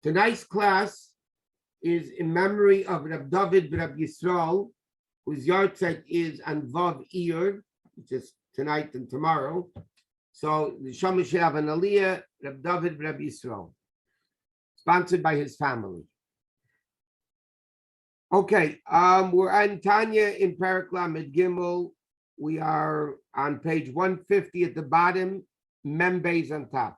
Tonight's class is in memory of Rabbi David Rabbi Yisrael, whose yahrzeit is on Vav Iyar, which is tonight and tomorrow. So the Shama should have an aliyah, Rabbi David Rabbi Yisrael, sponsored by his family. Okay, we're on Tanya in Parak Lamed Gimel. We are on page 150 at the bottom, Mem Beis on top.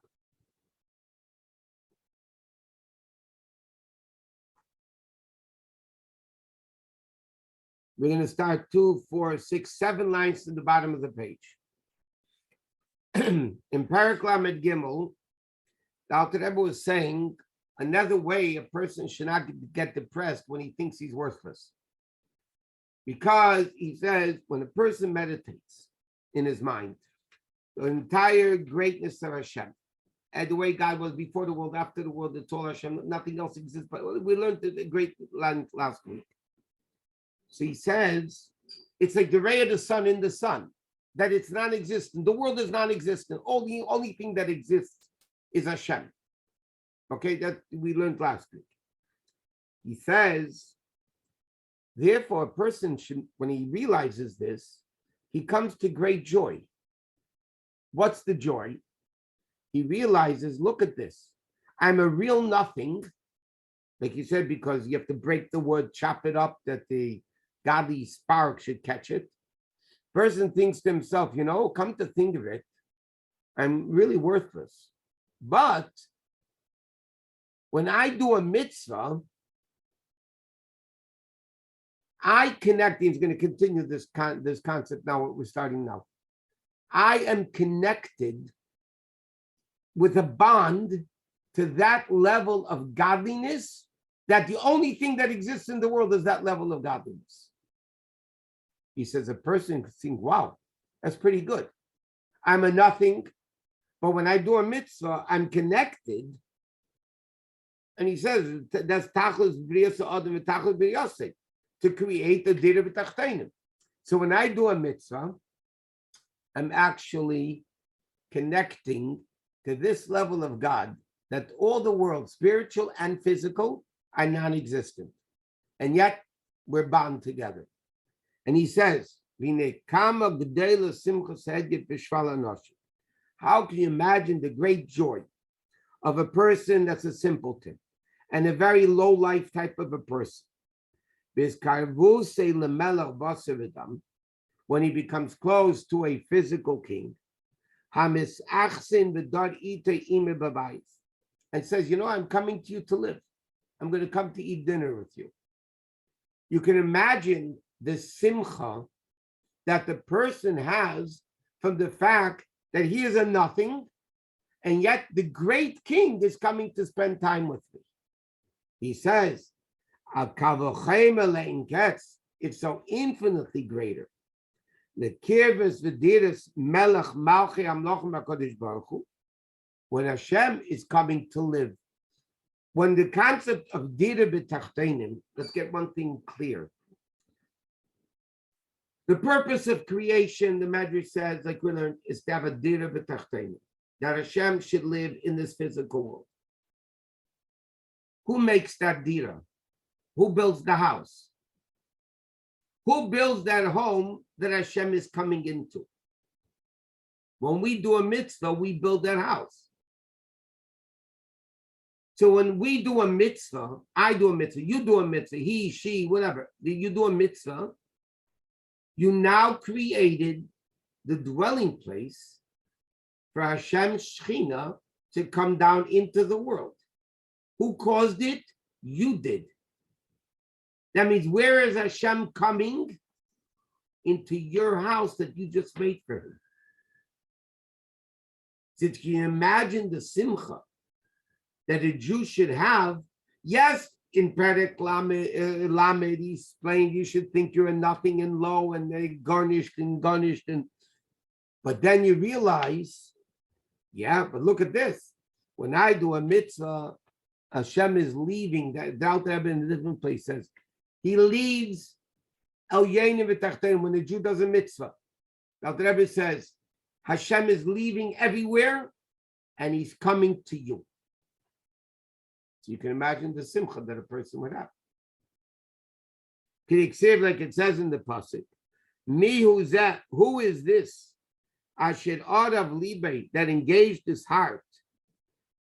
We're going to start 2, 4, 6, 7 lines to the bottom of the page. In Parak Lamed Gimel, the Alter Rebbe was saying another way a person should not get depressed when he thinks he's worthless. Because he says when a person meditates in his mind, the entire greatness of Hashem, and the way God was before the world, after the world, it's all Hashem, nothing else exists. But we learned the great line last week. So he says, it's like the ray of the sun in the sun, that it's non-existent. The world is non-existent. The only thing that exists is Hashem. Okay, that we learned last week. He says, therefore, a person should, when he realizes this, he comes to great joy. What's the joy? He realizes, look at this. I'm a real nothing, like you said, because you have to break the wood, chop it up, that the godly spark should catch it. Person thinks to himself, come to think of it, I'm really worthless. But when I do a mitzvah, I connect. He's going to continue this concept now, what we're starting now. I am connected with a bond to that level of godliness, that the only thing that exists in the world is that level of godliness. He says a person could think, wow, that's pretty good. I'm a nothing, but when I do a mitzvah, I'm connected. And he says, that's tachlis b'riyas ha'adam v'tachlis b'riyasei, to create the dira b'tachteinim. So when I do a mitzvah, I'm actually connecting to this level of God, that all the world, spiritual and physical, are non-existent. And yet, we're bound together. And he says, how can you imagine the great joy of a person that's a simpleton and a very low life type of a person? When he becomes close to a physical king, and says, I'm coming to you to live. I'm going to come to eat dinner with you. You can imagine the simcha that the person has from the fact that he is a nothing, and yet the great king is coming to spend time with me. He says, it's so infinitely greater. When Hashem is coming to live. When the concept of dira b'tachteinim, let's get one thing clear. The purpose of creation, the Medrash says, like we learned, is to have a dira b'tachteinim, that Hashem should live in this physical world. Who makes that dira? Who builds the house? Who builds that home that Hashem is coming into? When we do a mitzvah, we build that house. So when we do a mitzvah, I do a mitzvah, you do a mitzvah, he, she, whatever, you do a mitzvah, you now created the dwelling place for Hashem Shechina to come down into the world. Who caused it? You did. That means where is Hashem coming? Into your house that you just made for him. So can you imagine the simcha that a Jew should have? Yes, in Perek Lamed, he explained you should think you're a nothing and low and they garnished, but then you realize, but look at this. When I do a mitzvah, Hashem is leaving. That Alter Rebbe in a different place says, he leaves El Yenim V'Tachtein when the Jew does a mitzvah. Alter Rebbe says, Hashem is leaving everywhere and he's coming to you. So you can imagine the simcha that a person would have. Like it says in the pasuk, "Me who's that? Who is this? Asher Arav Libe that engaged his heart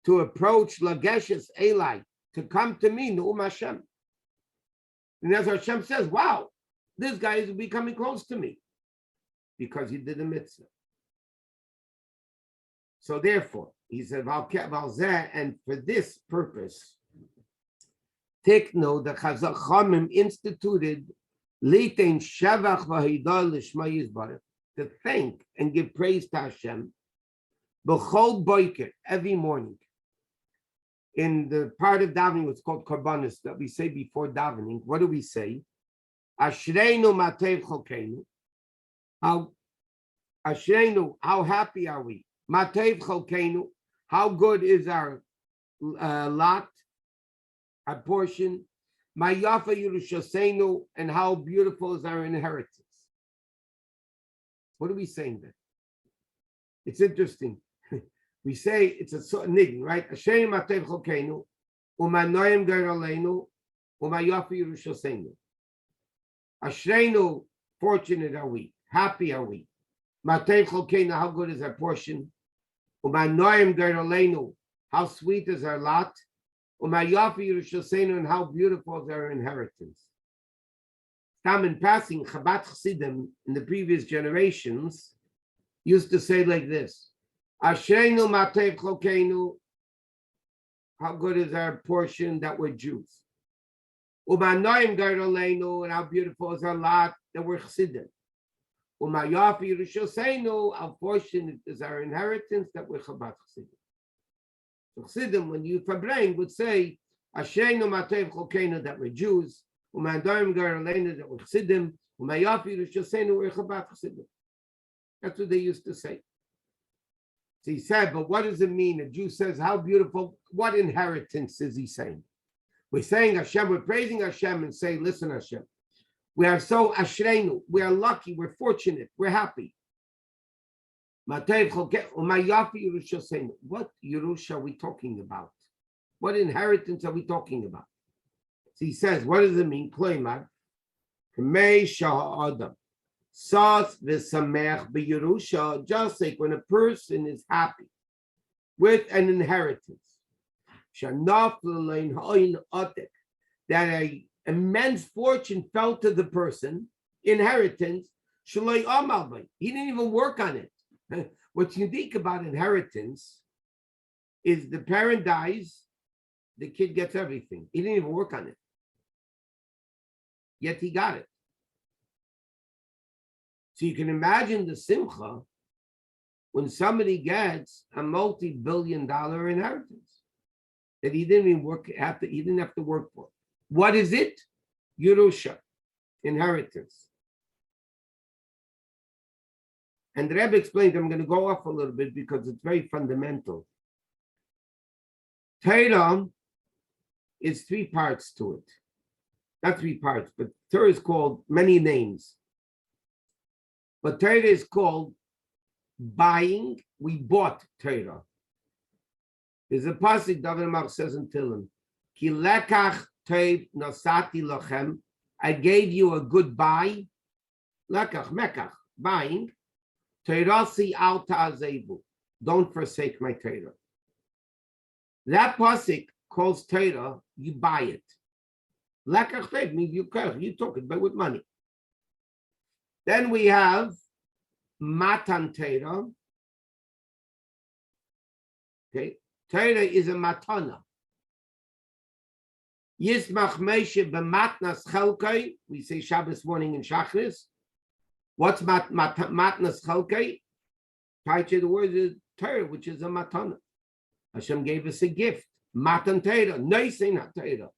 to approach Lageshes Eli to come to me, Nu'um Hashem." And as Hashem says, "Wow, this guy is becoming close to me because he did a mitzvah." So therefore, he said, and for this purpose, Tikno, the Chachamim instituted Litain Shavach V'Hidal L'Shma Yisbarach, to thank and give praise to Hashem, B'chol Boiker, every morning. In the part of davening, what's called Karbanis, that we say before davening, what do we say? Ashreinu Matev Chokeinu. How happy are we? Matev Chokeinu, how good is our lot, our portion? Mayafa Yerushaseinu, and how beautiful is our inheritance? What are we saying there? It's interesting. We say it's a sort of niggin, right? Asherim Matev Chokeinu, Umanoim Geraleinu, Umayafa Yerushaseinu. Ashreinu, fortunate are we, happy are we. Matev Chokeinu, how good is our portion? Umanoim Geraleinu, how sweet is our lot? Umayafa Yerushaseinu, and how beautiful is our inheritance. Tam in passing, Chabad Chassidim in the previous generations used to say like this: Ashreinu Matev Chokeinu, how good is our portion that we're Jews. Umanoim Geraleinu, and how beautiful is our lot that we're Chassidim. Umayafa Yerushaseinu, how fortunate is our inheritance that we're Chabad Chassidim. So Chassidim, when you verbring, would say Ashreinu Matev Chokeinu, that we're Jews. Umadoim Geraleinu, that we're Chassidim. Umayafa Yerushaseinu, we're Chabad Chassidim. That's what they used to say. So he said, but what does it mean? A Jew says, how beautiful, what inheritance is he saying? We're saying Hashem, we're praising Hashem and saying, listen, Hashem, we are so ashreinu, we are lucky, we're fortunate, we're happy. What Yerusha are we talking about? What inheritance are we talking about? So he says, what does it mean? Just like when a person is happy with an inheritance, that an immense fortune fell to the person, inheritance, he didn't even work on it. What's unique about inheritance is the parent dies, the kid gets everything. He didn't even work on it. Yet he got it. So you can imagine the simcha when somebody gets a multi-billion-dollar inheritance that he didn't even he didn't have to work for. What is it? Yerusha, inheritance. And the Rebbe explained, I'm going to go off a little bit because it's very fundamental. Torah is three parts to it. Not three parts, but Torah is called many names. But Torah is called buying. We bought Torah. There's a pasuk David Malch says in Tehillim, Ki lekach tov nasati lachem. I gave you a good buy. Lekach, mekach, buying. Torasi al ta'azevu. Don't forsake my Torah. That pasuk calls Torah, you buy it. Lekach tov means you took it, but with money. Then we have Matan Torah. Okay, Torah is a matana. Yismach Moshe b'matnas chelkai. We say Shabbos morning in Shachris. What's matnas chelkai? Paitche, the word is Torah, which is a matana. Hashem gave us a gift. Matan Torah, Noisin Torah.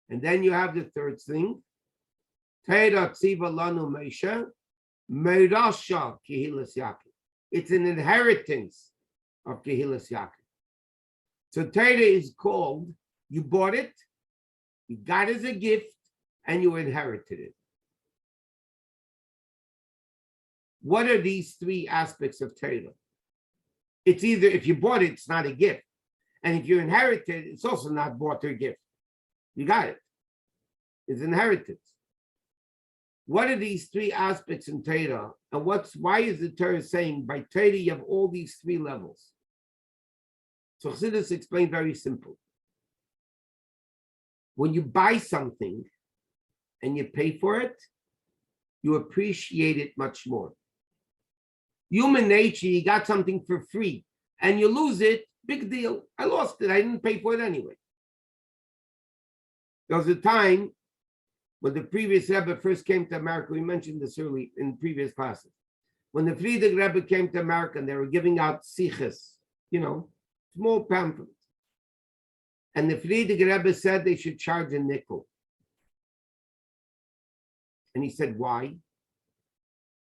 And then you have the third thing. Torah tziva lanu Moshe, meirasha kehilas Yaakov. It's an inheritance of kehilas Yaakov. So Torah is called, you bought it, you got it as a gift, and you inherited it. What are these three aspects of Torah? It's either, if you bought it, it's not a gift. And if you inherit it, it's also not bought or gift. You got it. It's inheritance. What are these three aspects in Torah? And why is the Torah saying by Torah you have all these three levels? So Chassidus explained very simple. When you buy something and you pay for it, you appreciate it much more. Human nature, you got something for free and you lose it, big deal. I lost it. I didn't pay for it anyway. There was a time when the previous Rebbe first came to America. We mentioned this early in previous classes. When the Friedrich Rebbe came to America and they were giving out siches, small pamphlets. And the Friedrich Rebbe said they should charge a nickel. And he said, why?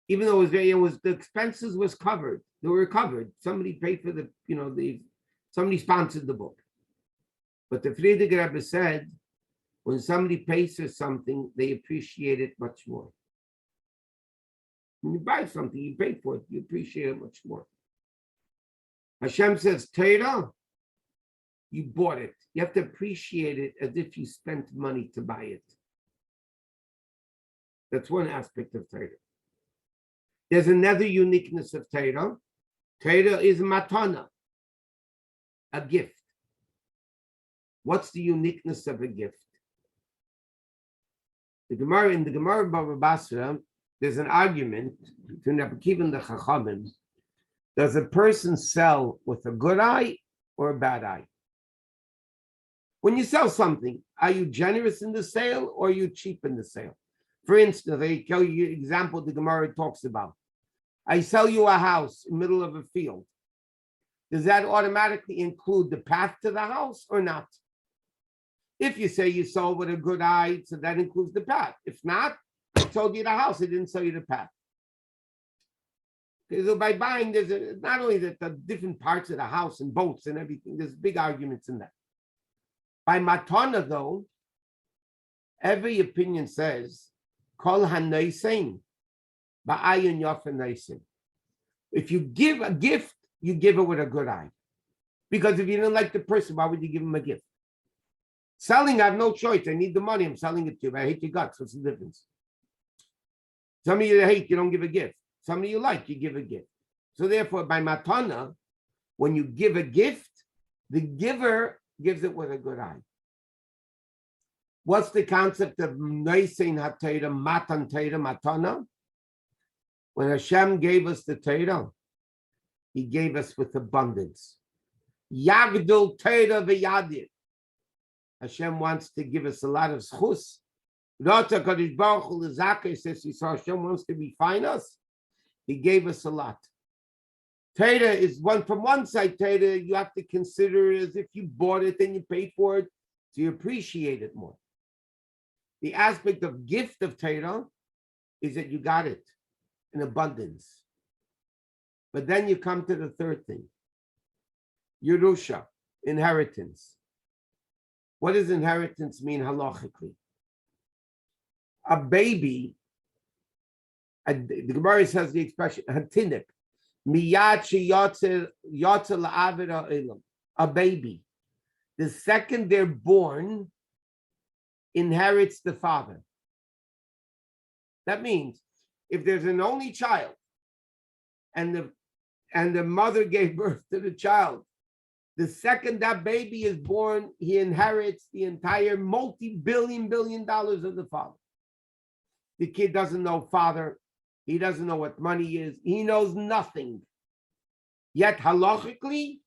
Even though the expenses was covered. They were covered. Somebody paid for somebody sponsored the book. But the Friedrich Rebbe said, when somebody pays for something, they appreciate it much more. When you buy something, you pay for it, you appreciate it much more. Hashem says, Torah, you bought it. You have to appreciate it as if you spent money to buy it. That's one aspect of Torah. There's another uniqueness of Torah. Torah is matana, a gift. What's the uniqueness of a gift? In the Gemara Bava Basra, there's an argument between Rabbi Akiva and the Chachamim. Does a person sell with a good eye or a bad eye? When you sell something, are you generous in the sale or are you cheap in the sale? For instance, I tell you an example the Gemara talks about. I sell you a house in the middle of a field. Does that automatically include the path to the house or not? If you say you sold with a good eye, so that includes the path. If not, I sold you the house, I didn't sell you the path. Okay, so by buying, not only that the different parts of the house and boats and everything, there's big arguments in that. By matana, though, every opinion says, Kol hanaisein, ba'ayin yofen naisein. If you give a gift, you give it with a good eye. Because if you don't like the person, why would you give him a gift? Selling, I have no choice. I need the money. I'm selling it to you. But I hate your guts. What's the difference? Some of you hate, you don't give a gift. Some of you like, you give a gift. So therefore, by matana, when you give a gift, the giver gives it with a good eye. What's the concept of Neisein HaTorah, Matan Torah, Matana? When Hashem gave us the Torah, He gave us with abundance. Yagdul Torah v'yadir. Hashem wants to give us a lot of schus. Hashem wants to refine us. He gave us a lot. Torah is from one side, Torah, you have to consider it as if you bought it and you paid for it, so you appreciate it more. The aspect of gift of Torah is that you got it in abundance. But then you come to the third thing. Yerusha, inheritance. What does inheritance mean halachically? A baby, the Gemara says the expression, hatinik, a baby. The second they're born, inherits the father. That means if there's an only child and the mother gave birth to the child, the second that baby is born, he inherits the entire multi-billion dollars of the father. The kid doesn't know father. He doesn't know what money is. He knows nothing. Yet halachically,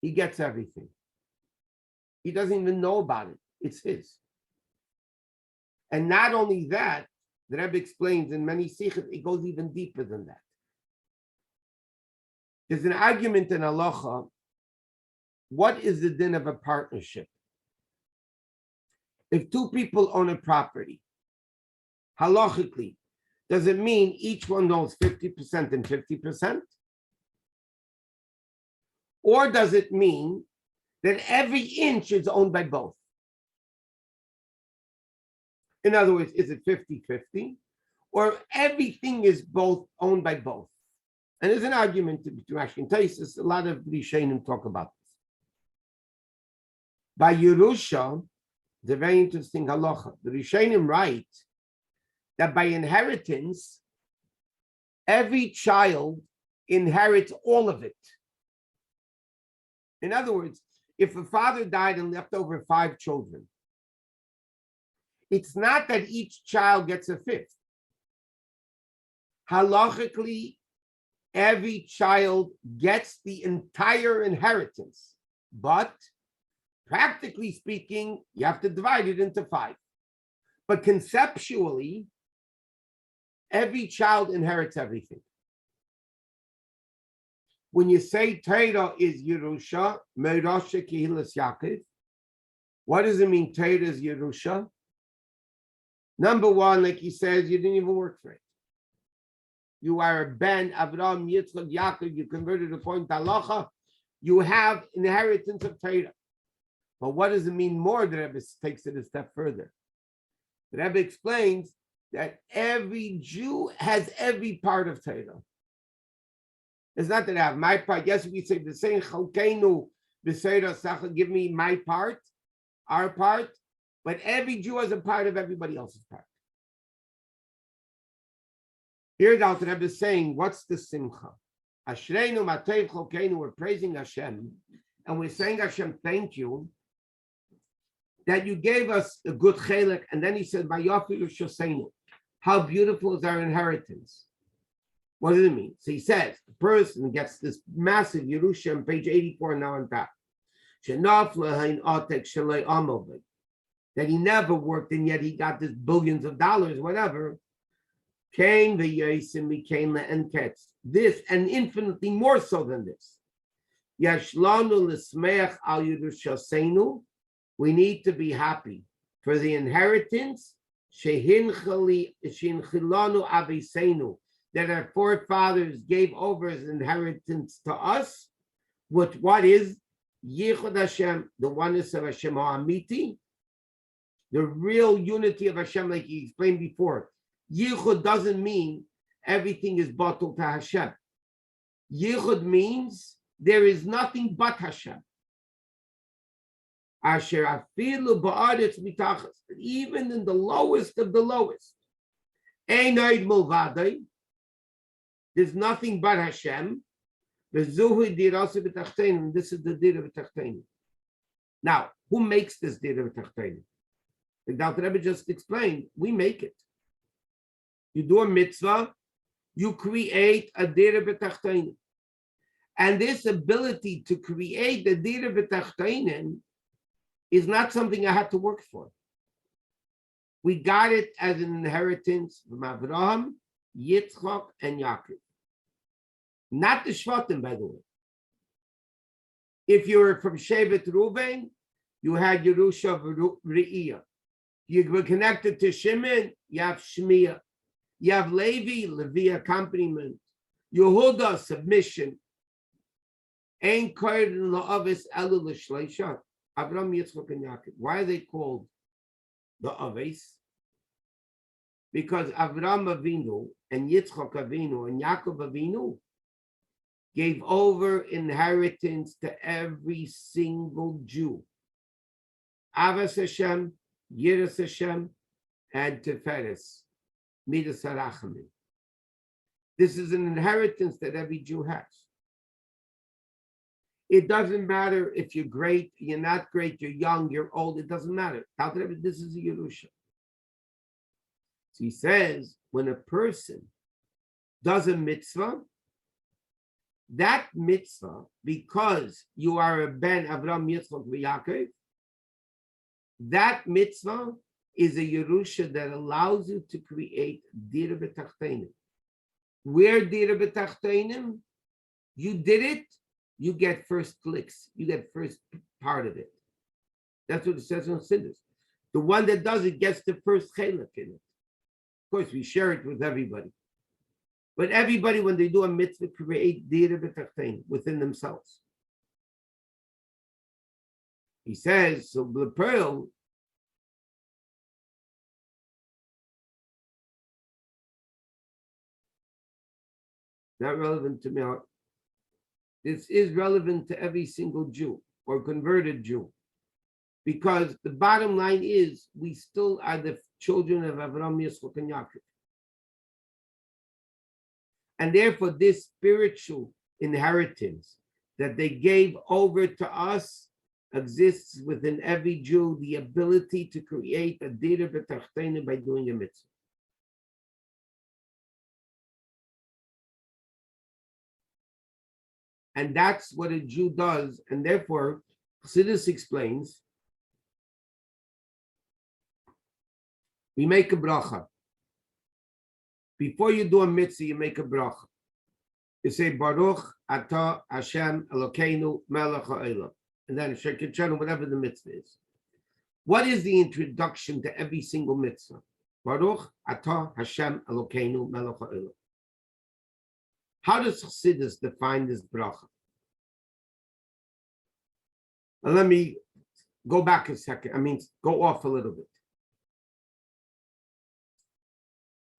he gets everything. He doesn't even know about it. It's his. And not only that, the Rebbe explains in many sikhs, it goes even deeper than that. There's an argument in halacha. What is the din of a partnership? If two people own a property, halachically, does it mean each one owns 50% and 50%? Or does it mean that every inch is owned by both? In other words, is it 50-50? Or everything is both owned by both? And there's an argument between Rashi and Taisus. A lot of Rishonim talk about this. By Yerusha, the very interesting halacha. The Rishonim write that by inheritance, every child inherits all of it. In other words, if a father died and left over 5 children, it's not that each child gets a fifth. Halachically, every child gets the entire inheritance, but practically speaking, you have to divide it into 5. But conceptually, every child inherits everything. When you say Torah is Yerusha, Meirasha Kehilas Yaakov, what does it mean Torah is Yerusha? Number one, like he says, you didn't even work for it. You are a ben, Avraham, Yitzchak, Yaakov, you converted a point halacha, you have inheritance of Torah. But what does it mean more? The Rebbe takes it a step further. The Rebbe explains that every Jew has every part of Torah. It's not that I have my part. Yes, we say the same Chalkeinu, B'Seira Sacha, give me my part, our part, but every Jew has a part of everybody else's part. Here the Alter Rebbe is saying, what's the simcha? Ashreinu Matei Chalkeinu, we're praising Hashem, and we're saying, Hashem, thank you that you gave us a good chelik, and then he said, "Vayofilu Shoseinu." How beautiful is our inheritance? What does it mean? So he says, the person gets this massive Yerusha on page 84 now on top. That he never worked and yet he got this billions of dollars, whatever. Came the Yosef, became the Enketz. This and infinitely more so than this. Yashlanu l'smeach al Yerushaseinu. We need to be happy for the inheritance. Shehinchilanu aviseinu. That our forefathers gave over as inheritance to us, with what is Yichud Hashem, the oneness of Hashem Ha'amiti, the real unity of Hashem, like he explained before. Yichud doesn't mean everything is bottled to Hashem. Yichud means there is nothing but Hashem. Asher afilu ba'aretz mitachas, even in the lowest of the lowest. Einoid mulvadai. There's nothing but Hashem. This is the dir of Tachteinim. Now, who makes this dir of Tachteinim? The Alter Rebbe just explained, we make it. You do a mitzvah, you create a dir of Tachteinim. And this ability to create the dir of Tachteinim is not something I had to work for. We got it as an inheritance from Avraham, Yitzchak, and Yaakov. Not the Shvatim, by the way. If you were from Shevet Ruvain, you had Yerusha Re'iyah. You were connected to Shimon, you have Shmiya. You have Levi accompaniment. Yehuda, submission. Ein koyrin la'avis elu l'shleisha. Avraham, Yitzchak, and Yaakov. Why are they called the Aves? Because Avraham Avinu and Yitzchak Avinu and Yaakov Avinu gave over inheritance to every single Jew. Avas Hashem, Yiras Hashem, and Tiferes, Midas HaRachamim. This is an inheritance that every Jew has. It doesn't matter if you're great, you're not great, you're young, you're old, it doesn't matter. This is a Yerusha. So he says, when a person does a mitzvah, that mitzvah, because you are a ben Avraham, Yitzchak, Yaakov, that mitzvah is a Yerusha that allows you to create dir b'tachteinim. Where dir b'tachteinim? You did it, you get first clicks, you get first part of it. That's what it says on Siddur. The one that does it gets the first chelik in it. Of course, we share it with everybody. But everybody, when they do a mitzvah, create dir b'tachteinim within themselves. He says, so the pearl, not relevant to me. This is relevant to every single Jew or converted Jew. because the bottom line is we still are the children of Avraham, Yitzchak, and Yaakov. And therefore, this spiritual inheritance that they gave over to us exists within every Jew, the ability to create a dira b'tachtenu by doing a mitzvah. And that's what a Jew does. And therefore, Chassidus explains, we make a bracha. Before you do a mitzvah, you make a bracha. You say, Baruch Atah Hashem Elokeinu Melech HaOlam. And then Shekechenu, whatever the mitzvah is. What is the introduction to every single mitzvah? Baruch Atah Hashem Elokeinu Melech HaOlam. How does Chassidus define this bracha? Now let me go back a second. Go off a little bit.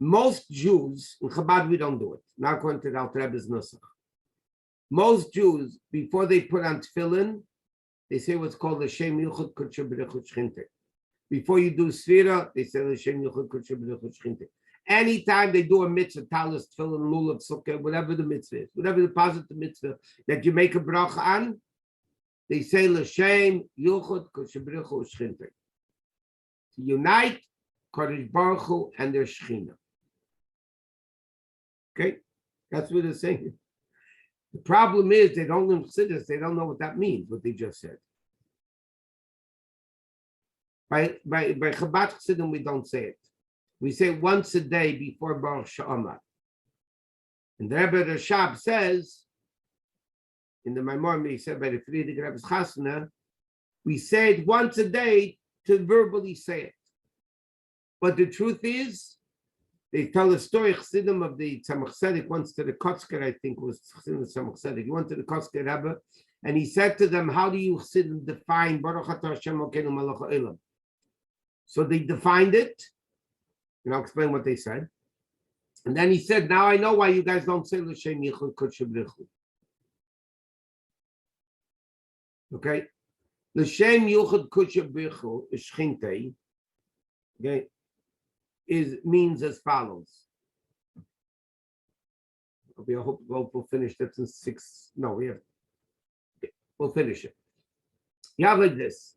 Most Jews, in Chabad we don't do it, not according to the Alter Rebbe's Nusach. Most Jews, before they put on tefillin, they say what's called the Shem Yuchad Kudsha B'Rechut Shchinte. Before you do Sfira, they say the Shem Yuchad Kudsha B'Rechut Shchinte. Anytime they do a mitzvah, talis, tefillin, lulav, sukkah, whatever the mitzvah is, whatever the positive mitzvah that you make a bracha on, they say L'Shem Yuchad Kudsha B'Rechut Shchinte. To unite Kodesh Baruch Hu and their Shechina. Okay, that's what they're saying. The problem is they don't consider this, they don't know what that means, what they just said. By Chabad Chassidim, we don't say it. We say it once a day before Baruch Sha'amar. And the Rebbe Rashab says, in the Maimon, he said by the Friedrich Rebbe's Chasna, we say it once a day to verbally say it. But the truth is, they tell a story, Chassidim of the Tzemach Tzedek, once to the Kotzker, I think was Chassidim of Tzemach Tzedek. He went to the Kotzker Rebbe, and he said to them, how do you Chassidim define Baruch Atah Hashem Elokeinu Melech HaOlam? So they defined it, and I'll explain what they said. And then he said, now I know why you guys don't say L'Shem Yichud Kudsha B'Rechut. Okay? L'Shem Yichud Kudsha B'Rechut is Shchinte, okay? Means as follows. I hope we'll finish that in 6. No, we have. Okay, we'll finish it. You have like this.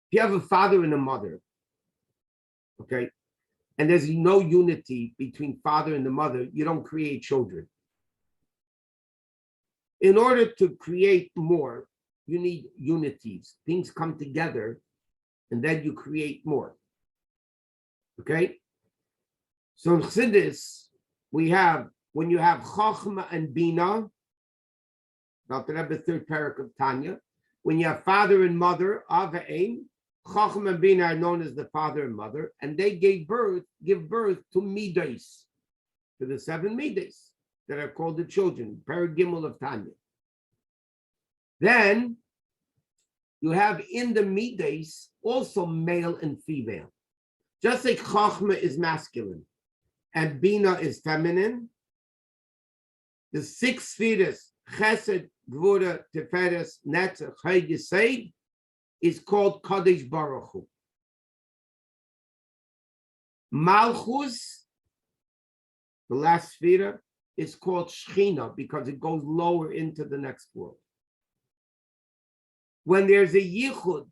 If you have a father and a mother, okay, and there's no unity between father and the mother, you don't create children. In order to create more, you need unities. Things come together, and then you create more. Okay, so in Chassidus, we have, when you have Chochmah and Bina, Dr. Rebbe, third parak of Tanya, when you have father and mother, Av V'Eim, Chochmah and Bina are known as the father and mother, and they give birth to Midas, to the 7 Midas that are called the children, parak Gimel of Tanya. Then you have in the Midas also male and female. Just like Chochmah is masculine and Bina is feminine, the 6 spheres, Chesed, Gvura, Tiferes, Netzach, Chod, Yesod, is called Kodesh Baruch Hu. Malchus, the last sphere, is called Shechina because it goes lower into the next world. When there's a yichud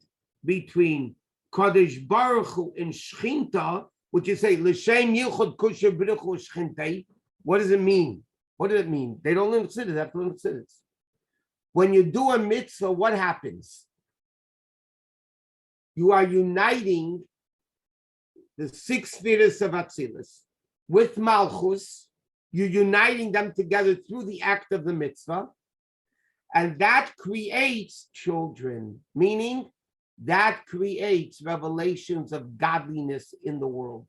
between Kodesh Baruch Hu and Shechinta, which you say, L'Shem Yichud Kusha B'Rech Hu Shechinta, what does it mean? What does it mean? They don't consider that. When you do a mitzvah, what happens? You are uniting the 6 spheres of Atzilus with Malchus. You're uniting them together through the act of the mitzvah. And that creates children, meaning that creates revelations of godliness in the world.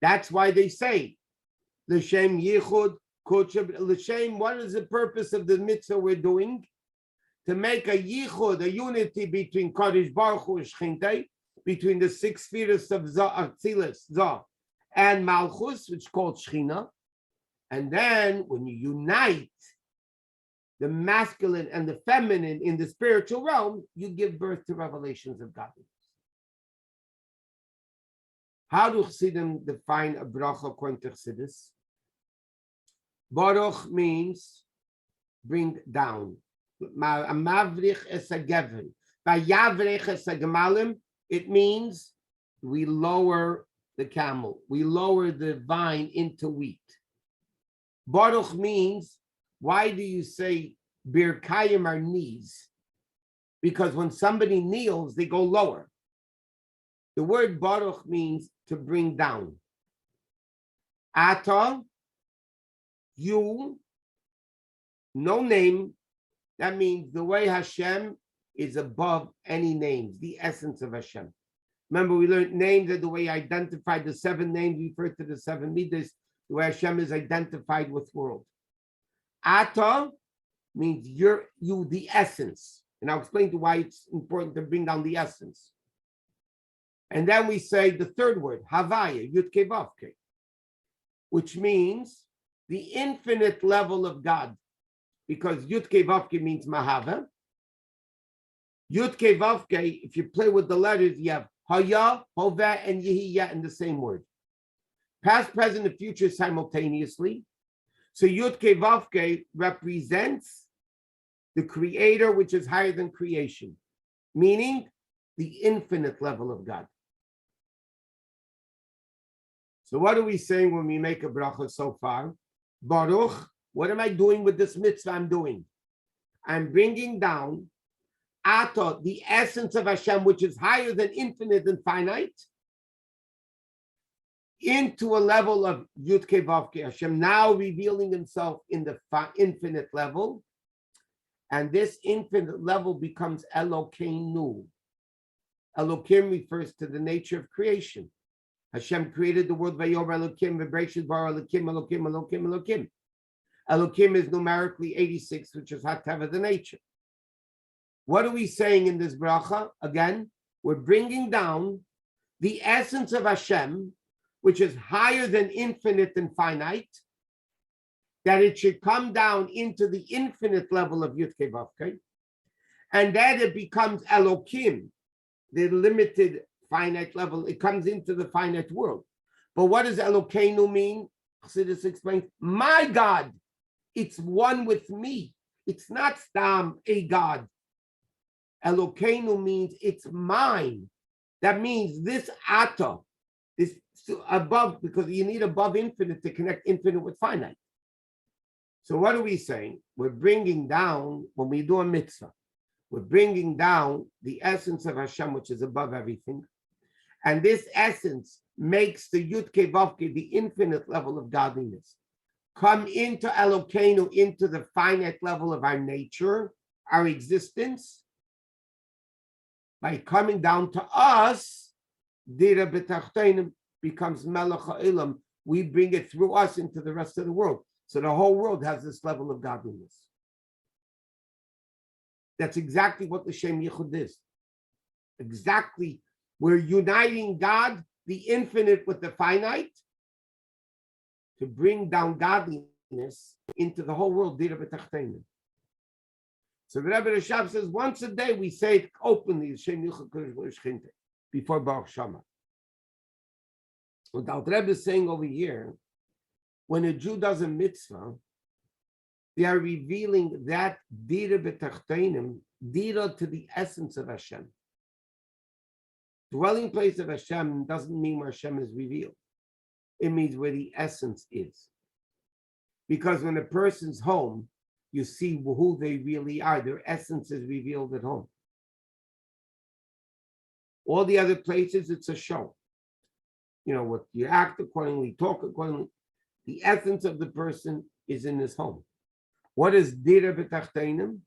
That's why they say, L'Shem Yichud Kudsha. L'Shem, what is the purpose of the mitzvah we're doing? To make a yichud, a unity between Kodesh Baruch Hu and Shechintei, between the 6 spheres of Atzilus, Zah, and Malchus, which is called Shechina. And then when you unite the masculine and the feminine in the spiritual realm, you give birth to revelations of godliness. How do Chassidim define a bracha according to Chassidus? Baruch means bring down. Mavrich es a geven. Vayavrich es a gemalim. It means we lower the camel. We lower the vine into wheat. Baruch means, why do you say birkayim are knees? Because when somebody kneels, they go lower. The word baruch means to bring down. Ata, you, no name. That means the way Hashem is above any names, the essence of Hashem. Remember, we learned names are the way identified the 7 names referred to the 7 midas, the way Hashem is identified with world. Ata means you, the essence. And I'll explain to why it's important to bring down the essence. And then we say the third word, Havaya, Yud-Kei Vav-Kei, which means the infinite level of God, because Yud-Kei Vav-Kei means Mahava. Yud-Kei Vav-Kei, if you play with the letters, you have Haya, Hoveh, and Yehiya in the same word. Past, present, and future simultaneously. So Yud-Kei Vav-Kei represents the creator, which is higher than creation, meaning the infinite level of God. So what are we saying when we make a bracha so far? Baruch, what am I doing with this mitzvah I'm doing? I'm bringing down Ata, the essence of Hashem, which is higher than infinite and finite, into a level of Yud-Kei Vav-Kei, Hashem now revealing himself in the infinite level. And this infinite level becomes Elokeinu. Elokim refers to the nature of creation. Hashem created the world, Vayomer Elokim, V'Bereshit bara Elokim, Elokim, Elokim, Elokim. Elokim is numerically 86, which is Hateva, the nature. What are we saying in this bracha? Again, we're bringing down the essence of Hashem, which is higher than infinite and finite, that it should come down into the infinite level of Yud-Kei Vav-Kei, and that it becomes Elokim, the limited finite level. It comes into the finite world. But what does Elokeinu mean? Chassidus explains, my God, it's one with me. It's not Stam, a God. Elokeinu means it's mine. That means this Ata, this above, because you need above infinite to connect infinite with finite. So what are we saying? We're bringing down, when we do a mitzvah, we're bringing down the essence of Hashem, which is above everything. And this essence makes the Yud-Kei Vav-Kei, the infinite level of godliness, come into Elokeinu, into the finite level of our nature, our existence. By coming down to us, Dira B'Tachtenim becomes Melech HaIlam. We bring it through us into the rest of the world. So the whole world has this level of godliness. That's exactly what the Shem Yichud is. Exactly. We're uniting God, the infinite, with the finite, to bring down godliness into the whole world. Dira B'Tachtenim. So the Rebbe Rashab says once a day we say it openly, Shem Yichud Kodesh L'Shchinte, before Baruch Shama. What the Rebbe is saying over here, when a Jew does a mitzvah, they are revealing that Dira B'Tachtenim, Dira to the essence of Hashem. Dwelling place of Hashem doesn't mean where Hashem is revealed. It means where the essence is. Because when a person's home, you see who they really are. Their essence is revealed at home. All the other places, it's a show. You know, what you act accordingly, talk accordingly. The essence of the person is in his home. What is Dira B'Tachtenim?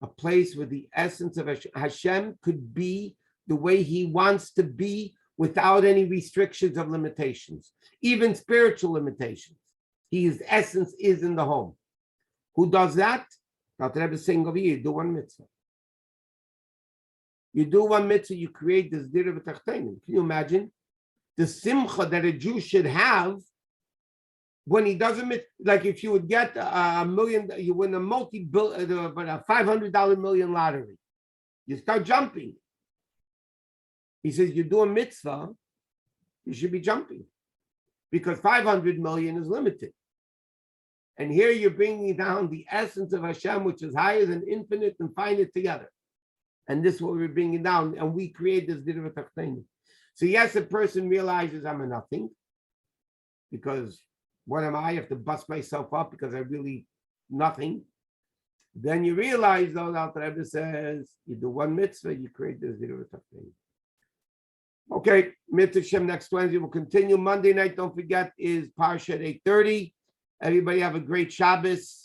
A place where the essence of Hashem could be the way he wants to be without any restrictions of limitations, even spiritual limitations. His essence is in the home. Who does that? Dr. Rebbe is saying over here, you do one mitzvah. You do one mitzvah, you create this Dira B'Tachtenim. Can you imagine the simcha that a Jew should have when he doesn't, like if you would get a million, you win a but a $500 million lottery, you start jumping. He says, you do a mitzvah, you should be jumping because 500 million is limited. And here you're bringing down the essence of Hashem, which is higher than infinite, and find it together. And this is what we're bringing down. And we create this Dirva Tachtenu. So yes, a person realizes I'm a nothing because what am I? I have to bust myself up because I really nothing. Then you realize, though, that Rebbe says, you do one mitzvah, you create this Dirva Tachtenu. Okay, Mitzvah Shem next Wednesday. We'll continue. Monday night, don't forget, is Parsha at 8:30. Everybody have a great Shabbos.